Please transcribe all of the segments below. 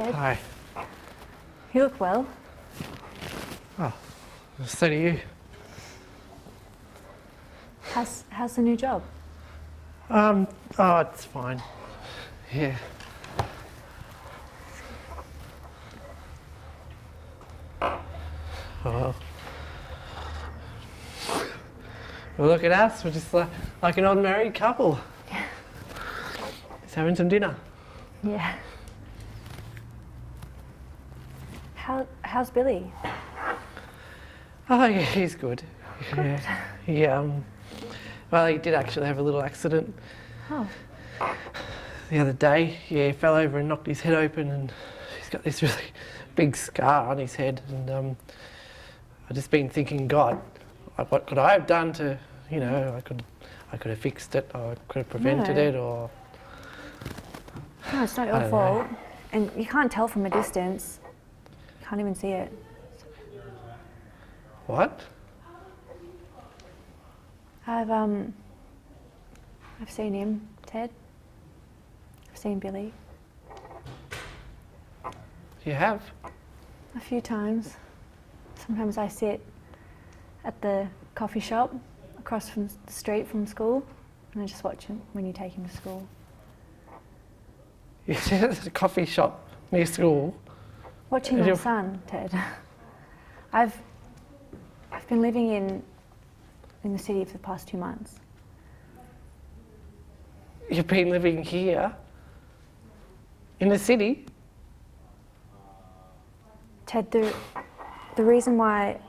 Ted. Hi. You look well. Oh, so do you. How's the new job? Oh, it's fine. Yeah. Oh. Well, look at us. We're just like an old married couple. Just having some dinner. Yeah. How's Billy? Oh, yeah, he's good. Good. Yeah. Well, he did actually have a little accident Oh. the other day. Yeah, he fell over and knocked his head open, and he's got this really big scar on his head. And I've just been thinking, God, what could I have done to, I could have fixed it, or I could have prevented it, or... No, it's not your fault. And you can't tell from a distance. You can't even see it. What? I've seen him, Ted. I've seen Billy. You have? A few times. Sometimes I sit at the coffee shop across from the street from school, and I just watch him when you take him to school. You sit at a coffee shop near school? Watching my son, Ted. I've been living in the city for the past 2 months. You've been living here? In the city? Ted, the reason why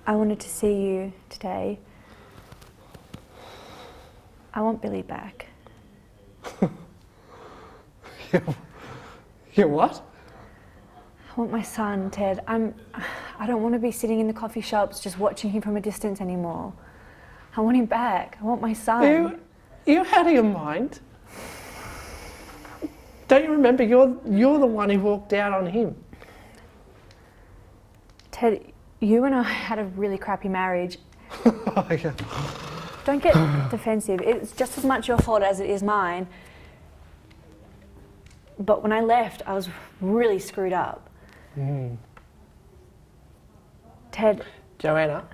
I wanted to see you today, I want Billy back. You what? I want my son, Ted. I don't want to be sitting in the coffee shops just watching him from a distance anymore. I want him back. I want my son. You're out of your mind. Don't you remember, you're the one who walked out on him. Ted, you and I had a really crappy marriage. Oh, yeah. Don't get defensive. It's just as much your fault as it is mine. But when I left, I was really screwed up. Ted. Joanna,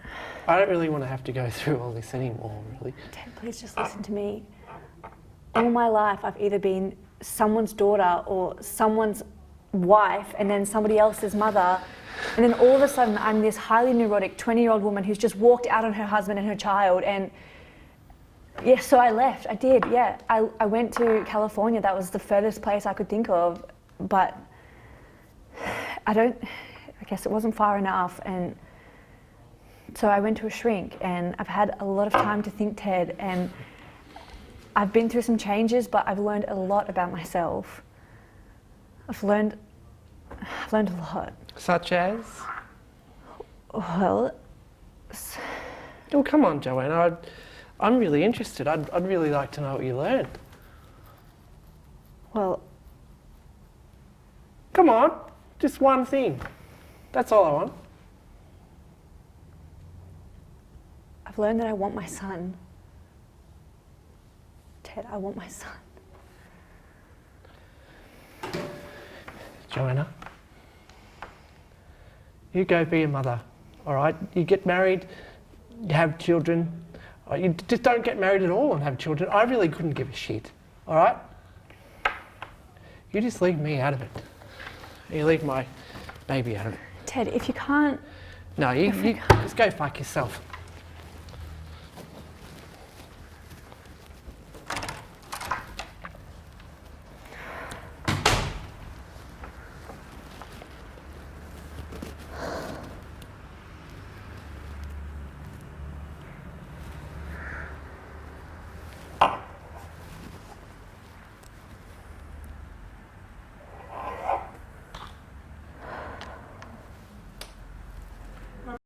I don't really want to have to go through all this anymore, really. Ted, please just listen to me. All my life, I've either been someone's daughter or someone's wife and then somebody else's mother. And then all of a sudden, I'm this highly neurotic 20-year-old woman who's just walked out on her husband and her child. And yeah, so I left. I did, yeah. I went to California. That was the furthest place I could think of. But I guess it wasn't far enough. And so I went to a shrink, and I've had a lot of time to think, Ted, and I've been through some changes, but I've learned a lot about myself. I've learned a lot. Such as? Well... Oh, come on, Joanna. I'm really interested. I'd really like to know what you learned. Well... Come on. Just one thing. That's all I want. I've learned that I want my son. Ted, I want my son. Joanna, you go be a mother, all right? You get married, you have children. You just don't get married at all and have children. I really couldn't give a shit, all right? You just leave me out of it. You leave my baby out of it. Ted, if you can't... No, you just go fuck yourself.